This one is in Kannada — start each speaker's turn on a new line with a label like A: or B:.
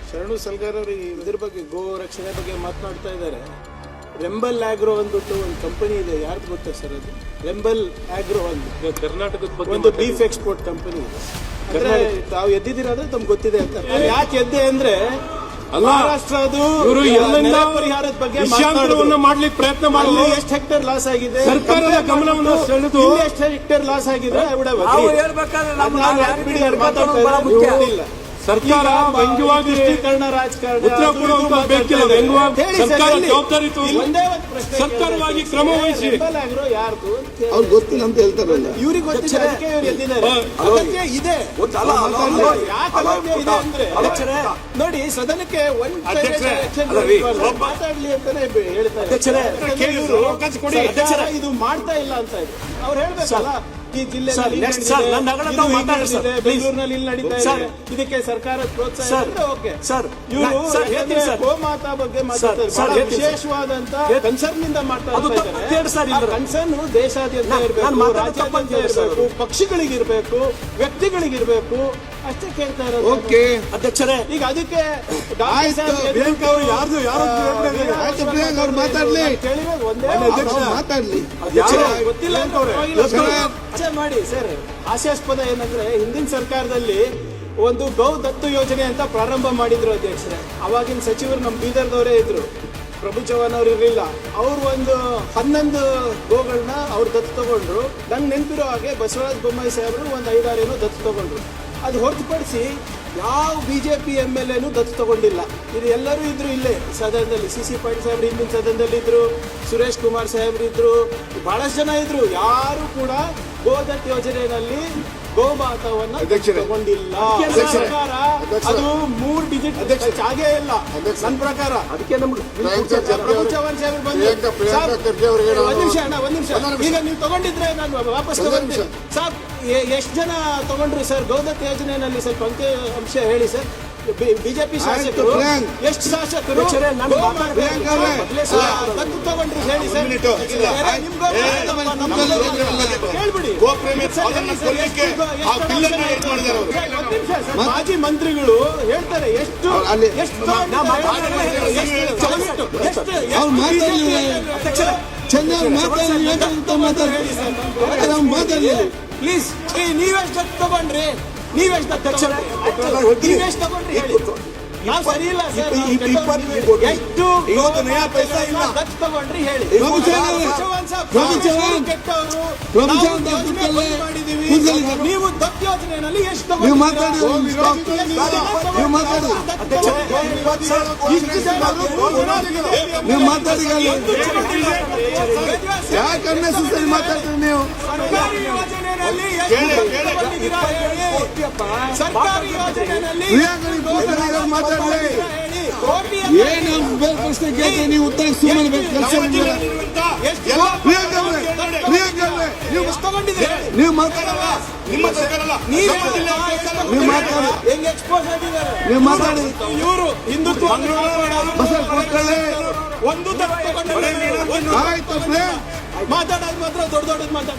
A: ಶರಣು ಸಲ್ಗಾರ್ ಅವರು ಇದ್ರ ಬಗ್ಗೆ ಗೋ ರಕ್ಷಣೆ ಬಗ್ಗೆ ಮಾತನಾಡ್ತಾ ಇದ್ದಾರೆ. ರೆಂಬಲ್ ಆಗ್ರೋ ಅಂದ್ಬಿಟ್ಟು ಒಂದು ಕಂಪನಿ ಇದೆ, ಯಾರ್ದು ಗೊತ್ತಾ ಸರ್ ಅದು? ರೆಂಬಲ್ ಆಗ್ರೋ ಒಂದು ಕರ್ನಾಟಕದ ಒಂದು ಬೀಫ್ ಎಕ್ಸ್ಪೋರ್ಟ್ ಕಂಪನಿ ಇದೆ. ಅಂದ್ರೆ ತಾವು ಎದ್ದಿದ್ದೀರಾ ತಮ್ಗೆ ಗೊತ್ತಿದೆ ಅಂತ. ಯಾಕೆ ಎದ್ದೆ ಅಂದ್ರೆ ಮಹಾರಾಷ್ಟ್ರದು ಪರಿಹಾರದ ಬಗ್ಗೆ ಮಾಡ್ಲಿಕ್ಕೆ ಪ್ರಯತ್ನ ಮಾಡಲು ಎಷ್ಟು ಹೆಕ್ಟೇರ್ ಲಾಸ್ ಆಗಿದೆ, ಸರ್ಕಾರದ ಗಮನವನ್ನು ಸೆಳೆದು ಎಷ್ಟು ಹೆಕ್ಟೇರ್ ಲಾಸ್ ಆಗಿದೆ ಸರ್ಕಾರ ವ್ಯಂಗ್ಯವಾಗಿ ರಾಜಕಾರಣ ಉತ್ತರ ಕೊಡುವಂತ ಬೇಕಿಲ್ಲ. ಸರ್ಕಾರ ಜವಾಬ್ದಾರಿ ಸರ್ಕಾರವಾಗಿ ಕ್ರಮ ವಹಿಸಿ. ಯಾರ್ದು
B: ಅವ್ರು ಗೊತ್ತಿಲ್ಲ ಅಂತ ಹೇಳ್ತಾರಲ್ಲ,
A: ಇವ್ರಿಗೆ ಗೊತ್ತಿಲ್ಲ, ಅದಕ್ಕೆ ಇವ್ರು ಎದ್ದಿದ್ದಾರೆ. ಇದೆ ಅಂದ್ರೆ ನೋಡಿ, ಸದನಕ್ಕೆ ಮಾತಾಡ್ಲಿ ಅಂತಾನೆ ಹೇಳ್ತಾರೆ. ಇದು ಮಾಡ್ತಾ ಇಲ್ಲ ಅಂತ ಅವ್ರು ಹೇಳ್ಬೇಕಲ್ಲ. ಈ ಜಿಲ್ಲೆ ಬೆಂಗಳೂರಿನಲ್ಲಿ ಇಲ್ಲಿ ನಡೀತಾ ಇದೆ, ಇದಕ್ಕೆ ಸರ್ಕಾರ ಪ್ರೋತ್ಸಾಹ. ಗೋಮಾತಾ ಬಗ್ಗೆ ಮಾತಾಡ್ತಾರೆ, ವಿಶೇಷವಾದಂತ ಕನ್ಸರ್ನ್ ಇಂದ ಮಾತಾಡ್ತಾರೆ. ಕನ್ಸರ್ನ್ ದೇಶಾದ್ಯಂತ ಇರಬೇಕು, ರಾಜ್ಯಾದ್ಯಂತ ಇರಬೇಕು, ಪಕ್ಷಿಗಳಿಗಿರ್ಬೇಕು, ವ್ಯಕ್ತಿಗಳಿಗಿರ್ಬೇಕು, ಅಷ್ಟೇ ಕೇಳ್ತಾ ಇರೋದು.
B: ಓಕೆ
A: ಅಧ್ಯಕ್ಷರೇ, ಈಗ ಅದಕ್ಕೆ
B: ಮಾತಾಡ್ಲಿ
A: ಗೊತ್ತಿಲ್ಲ ಮಾಡಿ ಸರ್. ಹಾಸ್ಯಾಸ್ಪದ ಏನಂದ್ರೆ, ಹಿಂದಿನ ಸರ್ಕಾರದಲ್ಲಿ ಒಂದು ಗೌ ದತ್ತು ಯೋಜನೆ ಅಂತ ಪ್ರಾರಂಭ ಮಾಡಿದ್ರು ಅಧ್ಯಕ್ಷರೇ. ಅವಾಗಿನ ಸಚಿವರು ನಮ್ಮ ಬೀದರ್ದವರೇ ಇದ್ರು, ಪ್ರಭು ಚವ್ಹಾಣ್ ಅವ್ರು ಇರಲಿಲ್ಲ. ಅವ್ರು ಒಂದು 11 ಗೋಗಳನ್ನ ಅವ್ರು ದತ್ತು ತಗೊಂಡ್ರು. ನಂಗೆ ನೆನಪಿರೋ ಹಾಗೆ ಬಸವರಾಜ ಬೊಮ್ಮಾಯಿ ಸಾಹೇಬರು ಒಂದು 5-6 ಏನೋ ದತ್ತು ತಗೊಂಡ್ರು. ಅದು ಹೊರತುಪಡಿಸಿ ಯಾವ ಬಿಜೆಪಿ MLA ದತ್ತು ತಗೊಂಡಿಲ್ಲ. ಇದು ಎಲ್ಲರೂ ಇದ್ರು ಇಲ್ಲೇ ಸದನದಲ್ಲಿ. CC ಪಾಟೀಲ್ ಸಾಹೇಬ್ರು ಹಿಂದಿನ ಸದನದಲ್ಲಿ ಇದ್ರು, ಸುರೇಶ್ ಕುಮಾರ್ ಸಾಹೇಬ್ರು ಇದ್ರು, ಬಹಳಷ್ಟು ಜನ ಇದ್ರು. ಯಾರು ಕೂಡ ಗೋದತ್ ಯೋಜನೆಯಲ್ಲಿ ಗೋಮಾತವನ್ನ ತಗೊಂಡಿಲ್ಲ. ಸರ್ಕಾರ ಅದು 3 ಡಿಜಿಟ್ ಆಗೇ ಇಲ್ಲ ನನ್ನ ಪ್ರಕಾರ. ಅದಕ್ಕೆ ನಮ್ಗೆ ಪ್ರಭು ಚವ್ಹಾಣ್ ಸಾಹೇಬ್ರು ಬಂದು ಒಂದ್ ನಿಮಿಷ ಈಗ ನೀವು ತಗೊಂಡಿದ್ರೆ ನಾನು ವಾಪಸ್ ತಗೊಂಡಿದ್ದೆ ಸಾಬ್. ಎಷ್ಟು ಜನ ತಗೊಂಡ್ರು ಸರ್ ಗೋದತ್ ಯೋಜನೆಯಲ್ಲಿ? ಸ್ವಲ್ಪ ಅಂಶ ಹೇಳಿ ಸರ್. ಬಿಜೆಪಿ ಶಾಸಕರು ಎಷ್ಟು ಶಾಸಕರು ದತ್ತು ತಗೊಂಡ್ರು ಹೇಳಿ ಸರ್. ಹೇಳ್ಬಿಡಿ. ಮಾಜಿ ಮಂತ್ರಿಗಳು ಹೇಳ್ತಾರೆ ಎಷ್ಟು ಪ್ಲೀಸ್. ನೀವೆಷ್ಟು ದತ್ತು ತಗೊಂಡ್ರಿ? ನೀವೆಷ್ಟು ನೀವೆಷ್ಟು ತಗೊಂಡ್ರಿ ಹೇಳಿ. ನಾವು ಸರಿ ಇಲ್ಲ ಸರ್. ಎಷ್ಟು ಪೈಸಾ ಇಲ್ಲ ದತ್ತು ತಗೊಂಡ್ರಿ ಹೇಳಿ. ನೀವು ದತ್ತು ಯೋಜನೆಯಲ್ಲಿ ಎಷ್ಟು ತಗೊಂಡ್ರಿ? ಸರ್ಕಾರಿ ಯೋಜನೆಯಲ್ಲಿ ಸರ್ಕಾರಿ ಯೋಜನೆಯಲ್ಲಿ
B: ಏನು ಪ್ರಶ್ನೆ ಕೇಳ್ತೀವಿ, ನೀವು ಉತ್ತರ ಸುಮ್ಮನೆ ನೀವು ಮಾತಾಡಲ್ಲ. ನೀವು ಮಾತಾಡಿ.
A: ಇವರು ಹಿಂದುತ್ವ
B: ಒಂದು
A: ಮಾತಾಡೋದು ಮಾತ್ರ ದೊಡ್ಡ ದೊಡ್ಡದು ಮಾತಾಡ.